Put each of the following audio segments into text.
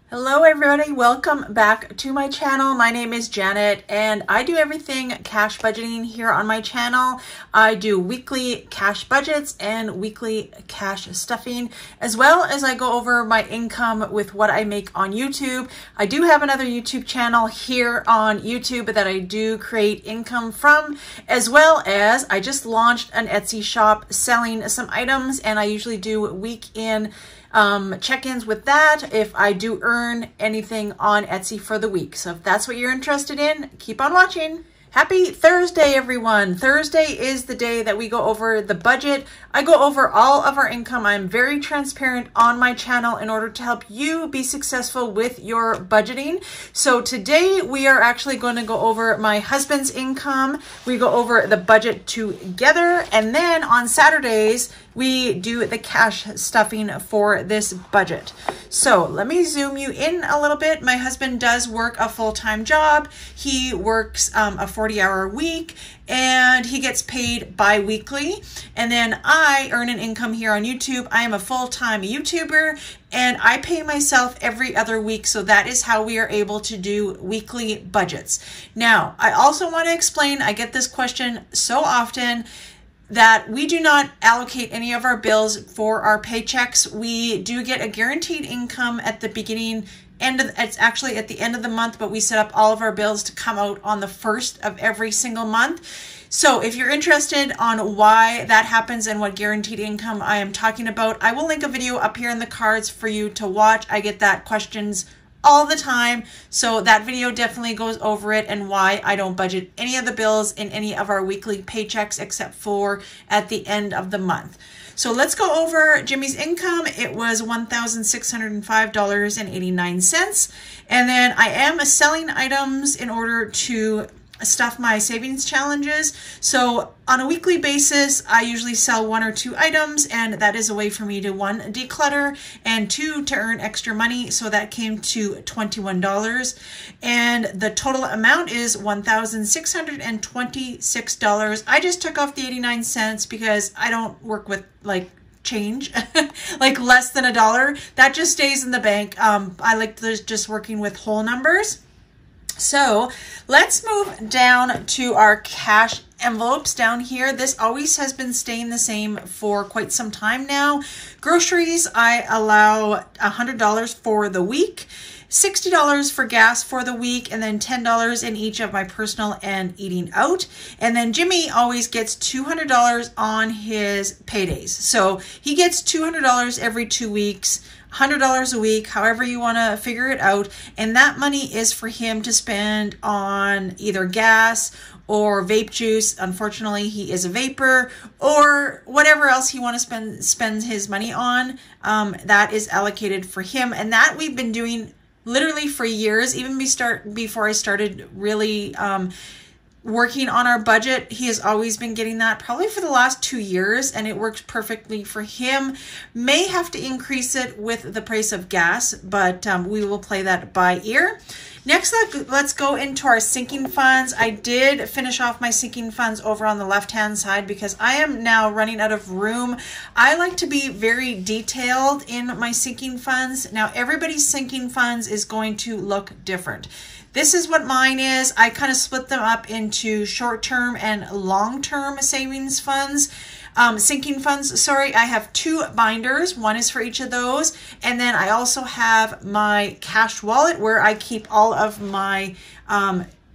Hello everybody, welcome back to my channel. My name is Janet and I do everything cash budgeting here on my channel. I do weekly cash budgets and weekly cash stuffing, as well as I go over my income with what I make on YouTube. I do have another YouTube channel here on YouTube that I do create income from, as well as I just launched an Etsy shop selling some items, and I usually do week-in check-ins with that if I do earn anything on Etsy for the week. So if that's what you're interested in, keep on watching. Happy Thursday, everyone. Thursday is the day that we go over the budget. I go over all of our income. I'm very transparent on my channel in order to help you be successful with your budgeting. So today we are actually going to go over my husband's income. We go over the budget together. And then on Saturdays, we do the cash stuffing for this budget. So let me zoom you in a little bit. My husband does work a full-time job. He works a 40-hour week and he gets paid bi-weekly. And then I earn an income here on YouTube. I am a full-time YouTuber and I pay myself every other week. So that is how we are able to do weekly budgets. Now, I also want to explain, I get this question so often, that we do not allocate any of our bills for our paychecks. We do get a guaranteed income at the beginning, it's actually at the end of the month, but we set up all of our bills to come out on the first of every single month. So if you're interested on why that happens and what guaranteed income I am talking about, I will link a video up here in the cards for you to watch. I get that questions all the time. So that video definitely goes over it and why I don't budget any of the bills in any of our weekly paychecks except for at the end of the month. So let's go over Jimmy's income. It was $1,605.89. And then I am selling items in order to stuff my savings challenges. So on a weekly basis, I usually sell 1 or 2 items, and that is a way for me to 1, declutter, and 2, to earn extra money. So that came to $21. And the total amount is $1,626. I just took off the 89 cents because I don't work with like change, like less than $1. That just stays in the bank. I like just working with whole numbers. So let's move down to our cash envelopes down here. This always has been staying the same for quite some time now. Groceries, I allow $100 for the week, $60 for gas for the week, and then $10 in each of my personal and eating out. And then Jimmy always gets $200 on his paydays. So he gets $200 every 2 weeks, $100 a week, however you want to figure it out. And that money is for him to spend on either gas or vape juice. Unfortunately, he is a vapor, or whatever else he want to spend his money on. That is allocated for him. And that we've been doing literally for years, even before I started really working on our budget. He has always been getting that probably for the last 2 years, and it works perfectly for him. May have to increase it with the price of gas, but we will play that by ear. Next, let's go into our sinking funds. I did finish off my sinking funds over on the left-hand side because I am now running out of room. I like to be very detailed in my sinking funds. Now, everybody's sinking funds is going to look different. This is what mine is. I kind of split them up into short-term and long-term savings funds. Sinking funds, sorry. I have 2 binders. One is for each of those. And then I also have my cash wallet where I keep all of my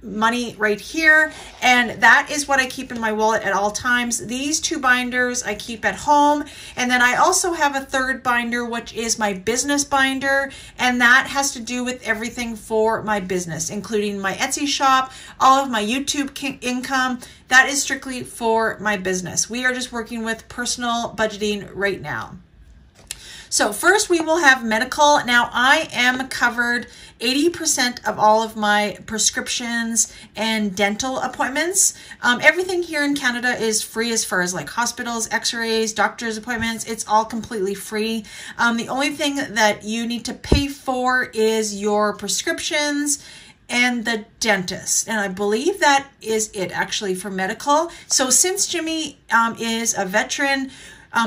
money right here, and that is what I keep in my wallet at all times. These 2 binders I keep at home, and then I also have a 3rd binder, which is my business binder, and that has to do with everything for my business, including my Etsy shop, all of my YouTube income. That is strictly for my business. We are just working with personal budgeting right now. So first we will have medical. Now I am covered 80% of all of my prescriptions and dental appointments. Everything here in Canada is free as far as like hospitals, x-rays, doctor's appointments. It's all completely free. The only thing that you need to pay for is your prescriptions and the dentist. And I believe that is it actually for medical. So since Jimmy is a veteran,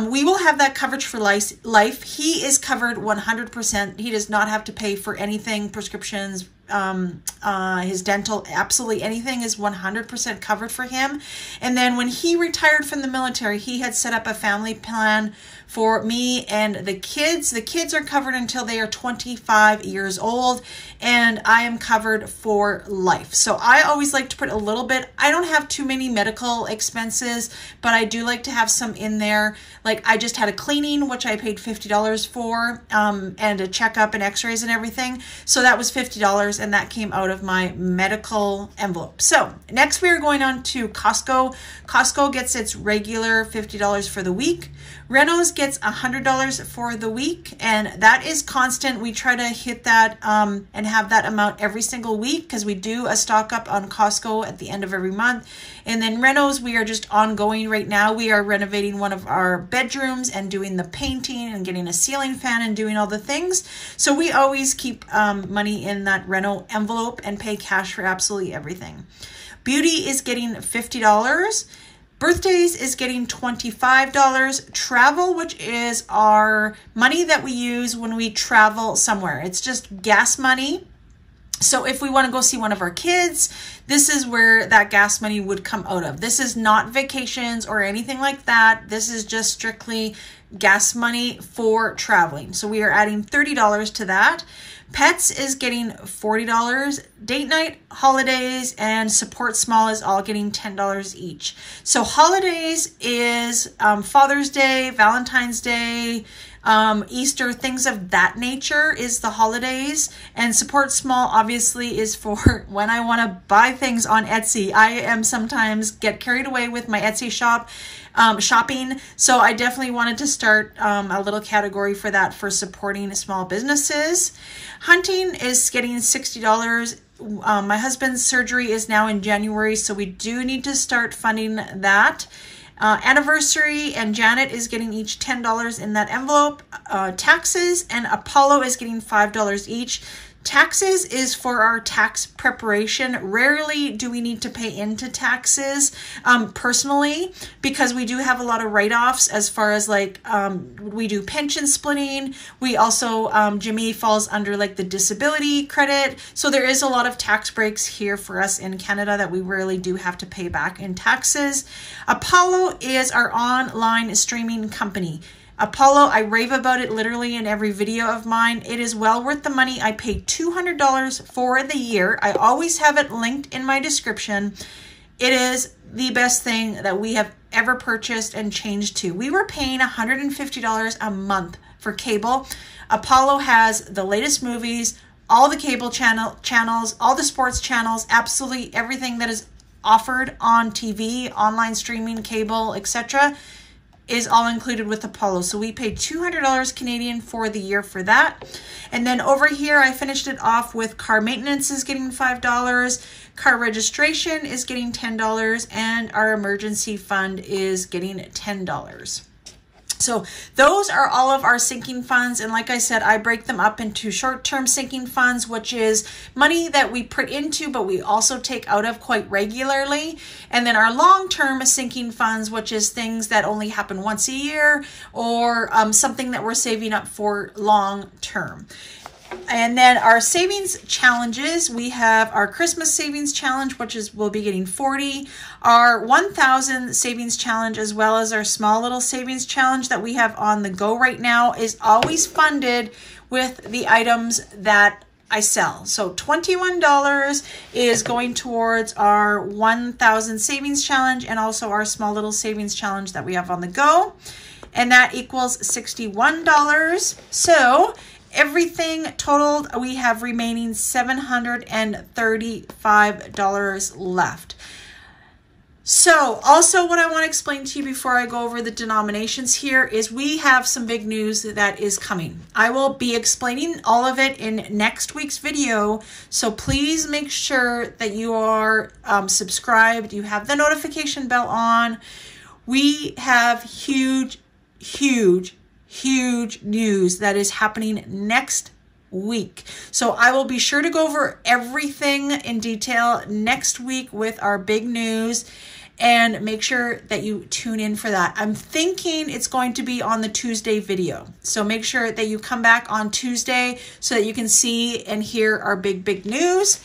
We will have that coverage for life. He is covered 100%. He does not have to pay for anything, prescriptions, his dental, absolutely anything is 100% covered for him. And then when he retired from the military, he had set up a family plan for me and the kids. The kids are covered until they are 25 years old, and I am covered for life. So I always like to put a little bit. I don't have too many medical expenses, but I do like to have some in there. Like I just had a cleaning, which I paid $50 for, and a checkup and x-rays and everything. So that was $50, and that came out of my medical envelope. So next we are going on to Costco. Costco gets its regular $50 for the week. Reynolds gets $100 for the week, and that is constant. We try to hit that and have that amount every single week because we do a stock up on Costco at the end of every month. And then Reynolds, we are just ongoing right now. We are renovating one of our bedrooms and doing the painting and getting a ceiling fan and doing all the things. So we always keep money in that Reno envelope and pay cash for absolutely everything. Beauty is getting $50. Birthdays is getting $25. Travel, which is our money that we use when we travel somewhere. It's just gas money. So if we want to go see one of our kids, this is where that gas money would come out of. This is not vacations or anything like that. This is just strictly gas money for traveling. So we are adding $30 to that. Pets is getting $40. Date night, holidays, and support small is all getting $10 each. So holidays is Father's Day, Valentine's Day, Easter, things of that nature is the holidays. And support small obviously is for when I want to buy things on Etsy. I am sometimes get carried away with my Etsy shop shopping. So I definitely wanted to start a little category for that for supporting small businesses. Hunting is getting $60. My husband's surgery is now in January, so we do need to start funding that. Anniversary and Janet is getting each $10 in that envelope. Taxes and Apollo is getting $5 each. Taxes is for our tax preparation. Rarely do we need to pay into taxes personally, because we do have a lot of write-offs as far as like we do pension splitting. We also, Jimmy falls under like the disability credit. So there is a lot of tax breaks here for us in Canada that we rarely do have to pay back in taxes. Apollo is our online streaming company. Apollo, I rave about it literally in every video of mine. It is well worth the money. I paid $200 for the year. I always have it linked in my description. It is the best thing that we have ever purchased and changed to. We were paying $150 a month for cable. Apollo has the latest movies, all the cable channels, all the sports channels, absolutely everything that is offered on TV, online streaming, cable, etc. is all included with Apollo. So we paid $200 Canadian for the year for that. And then over here, I finished it off with car maintenance is getting $5, car registration is getting $10, and our emergency fund is getting $10. So those are all of our sinking funds. And like I said, I break them up into short-term sinking funds, which is money that we put into, but we also take out of quite regularly. And then our long-term sinking funds, which is things that only happen once a year, or something that we're saving up for long-term. And then our savings challenges, we have our Christmas savings challenge, which is we'll be getting 40, our 1,000 savings challenge, as well as our small little savings challenge that we have on the go right now is always funded with the items that I sell. So $21 is going towards our 1,000 savings challenge and also our small little savings challenge that we have on the go. And that equals $61. So everything totaled, we have remaining $735 left. So also what I want to explain to you before I go over the denominations here is we have some big news that is coming. I will be explaining all of it in next week's video. So please make sure that you are subscribed, you have the notification bell on. We have huge news that is happening next week. So I will be sure to go over everything in detail next week with our big news. and make sure that you tune in for that. I'm thinking it's going to be on the Tuesday video. So make sure that you come back on Tuesday so that you can see and hear our big news.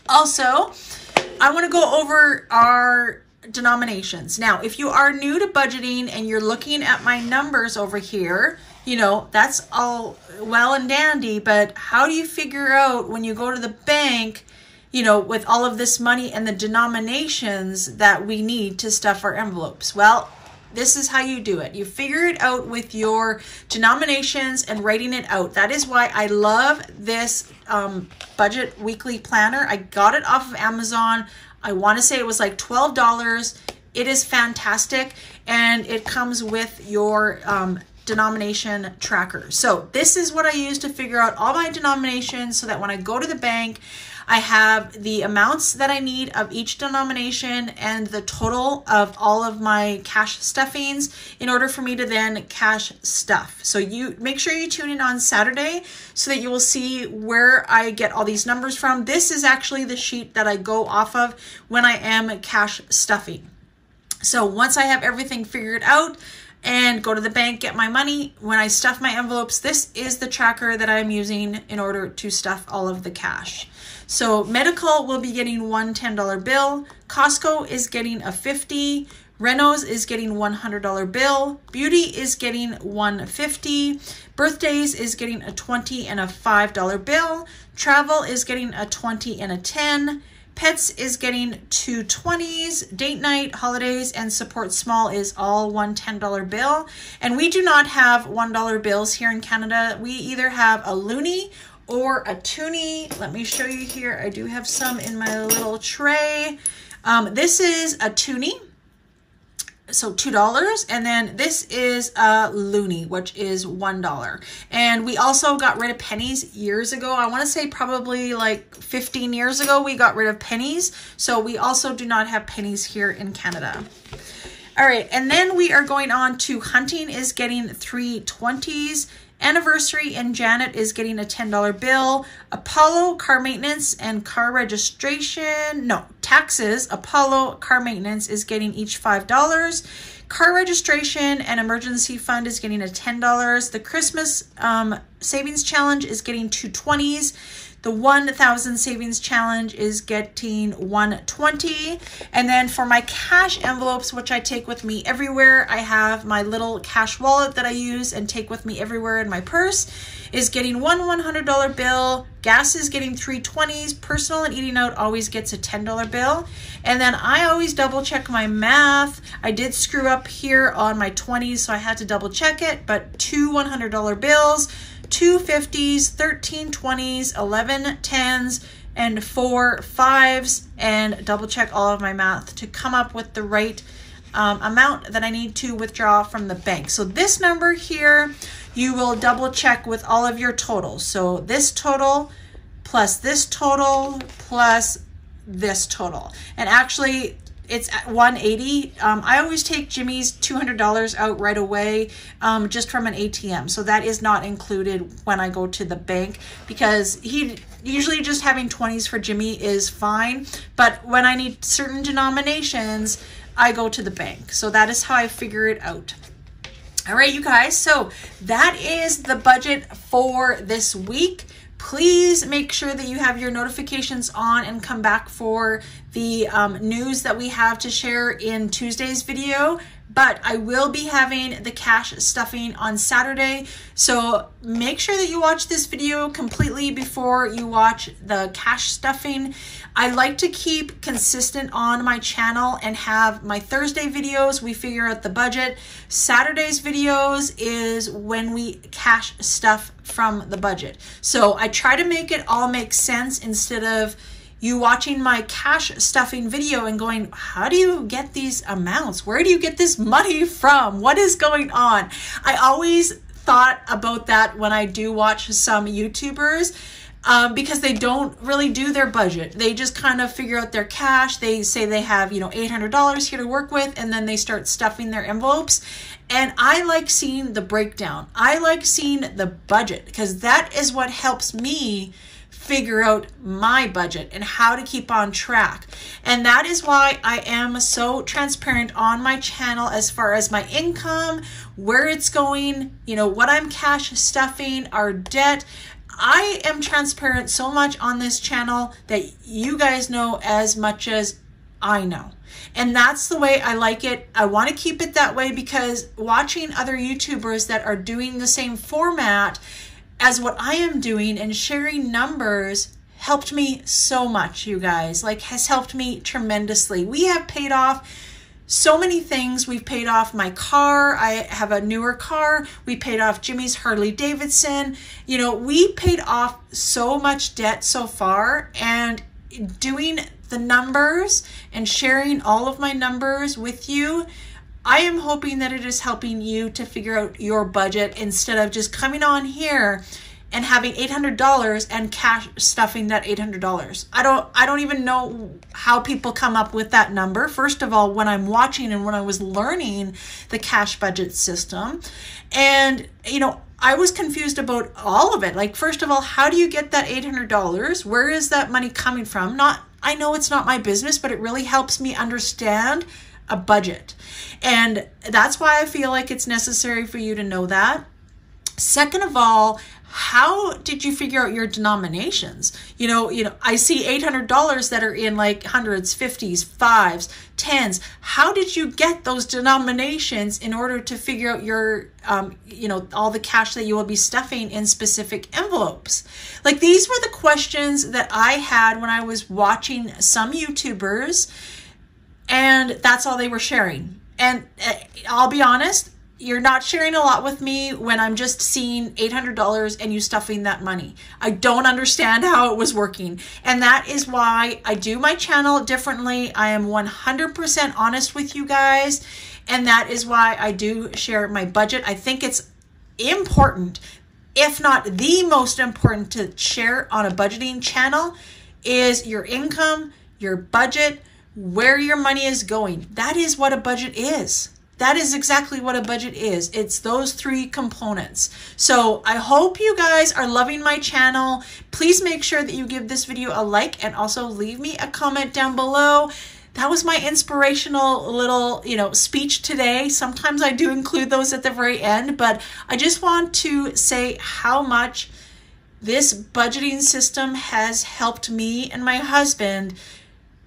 Also, I want to go over our denominations. Now, if you are new to budgeting and you're looking at my numbers over here, you know, that's all well and dandy, but how do you figure out when you go to the bank, you know, with all of this money and the denominations that we need to stuff our envelopes? Well, this is how you do it. You figure it out with your denominations and writing it out. That is why I love this budget weekly planner. I got it off of Amazon. I want to say it was like $12. It is fantastic, and it comes with your denomination tracker. So this is what I use to figure out all my denominations so that when I go to the bank, I have the amounts that I need of each denomination and the total of all of my cash stuffings in order for me to then cash stuff. So you make sure you tune in on Saturday so that you will see where I get all these numbers from. This is actually the sheet that I go off of when I am cash stuffing. So once I have everything figured out and go to the bank, get my money, when I stuff my envelopes, this is the tracker that I'm using in order to stuff all of the cash. So medical will be getting one $10 bill. Costco is getting a $50. Renos is getting $100 bill. Beauty is getting $150. Birthdays is getting a $20 and a $5 bill. Travel is getting a $20 and a $10. Pets is getting two $20s. Date night, holidays, and support small is all one $10 bill. And we do not have $1 bills here in Canada. We either have a loonie or a toonie. Let me show you here. I do have some in my little tray. This is a toonie, so $2, and then this is a loonie, which is $1. And we also got rid of pennies years ago. I want to say probably like 15 years ago we got rid of pennies, so we also do not have pennies here in Canada. All right, and then we are going on to hunting is getting three $20s. Anniversary and Janet is getting a $10 bill. Apollo car maintenance and car registration, no, taxes. Apollo car maintenance is getting each $5. Car registration and emergency fund is getting a $10. The Christmas savings challenge is getting two $20s. The 1,000 savings challenge is getting $120. And then for my cash envelopes, which I take with me everywhere, I have my little cash wallet that I use and take with me everywhere in my purse, is getting one $100 bill. Gas is getting three $20s. Personal and eating out always gets a $10 bill. And then I always double check my math. I did screw up here on my 20s, so I had to double check it, but two $100 bills, two 50s, 13 20s, 11 10s, and 4 5s, and double check all of my math to come up with the right amount that I need to withdraw from the bank. So this number here, you will double check with all of your totals. So this total plus this total plus this total. And actually, it's at 180. I always take Jimmy's $200 out right away just from an ATM. So that is not included when I go to the bank, because he usually just having 20s for Jimmy is fine. But when I need certain denominations, I go to the bank. So that is how I figure it out. All right, you guys. So that is the budget for this week. Please make sure that you have your notifications on and come back for the news that we have to share in Tuesday's video. But I will be having the cash stuffing on Saturday. So make sure that you watch this video completely before you watch the cash stuffing. I like to keep consistent on my channel and have my Thursday videos, we figure out the budget. Saturday's videos is when we cash stuff from the budget. So I try to make it all make sense instead of you watching my cash stuffing video and going, how do you get these amounts? Where do you get this money from? What is going on? I always thought about that when I do watch some YouTubers. because they don't really do their budget. They just kind of figure out their cash. They say they have, $800 here to work with, and then they start stuffing their envelopes. And I like seeing the breakdown. I like seeing the budget, because that is what helps me figure out my budget and how to keep on track. And that is why I am so transparent on my channel as far as my income, where it's going, what I'm cash stuffing, our debt. I am transparent so much on this channel that you guys know as much as I know. And that's the way I like it. I want to keep it that way, because watching other YouTubers that are doing the same format as what I am doing and sharing numbers helped me so much, you guys. Has helped me tremendously. We have paid off so many things. We've paid off my car. I have a newer car. We paid off Jimmy's Harley Davidson. We paid off so much debt so far, and doing the numbers and sharing all of my numbers with you, I am hoping that it is helping you to figure out your budget, instead of just coming on here and having $800 and cash stuffing that $800. I don't even know how people come up with that number. First of all, when I'm watching and when I was learning the cash budget system, and I was confused about all of it. First of all, how do you get that $800? Where is that money coming from? I know it's not my business, but it really helps me understand a budget. And that's why I feel like it's necessary for you to know that. Second of all, how did you figure out your denominations? I see $800 that are in hundreds, 50s, 5s, 10s. How did you get those denominations in order to figure out your, all the cash that you will be stuffing in specific envelopes? These were the questions that I had when I was watching some YouTubers, and that's all they were sharing. And I'll be honest, you're not sharing a lot with me when I'm just seeing $800 and you stuffing that money. I don't understand how it was working. And that is why I do my channel differently. I am 100% honest with you guys. And that is why I do share my budget. I think it's important, if not the most important, to share on a budgeting channel is your income, your budget, where your money is going. That is what a budget is. That is exactly what a budget is. It's those three components. So I hope you guys are loving my channel. Please make sure that you give this video a like, and also leave me a comment down below. That was my inspirational little, speech today. Sometimes I do include those at the very end, but I just want to say how much this budgeting system has helped me and my husband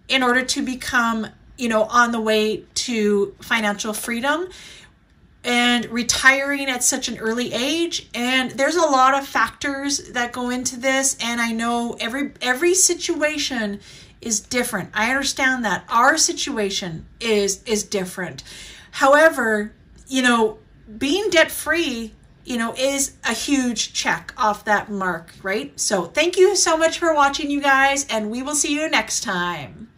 in order to become on the way to financial freedom and retiring at such an early age. And there's a lot of factors that go into this. And I know every situation is different. I understand that our situation is different. However, being debt free, is a huge check off that mark, right? So thank you so much for watching, you guys, and we will see you next time.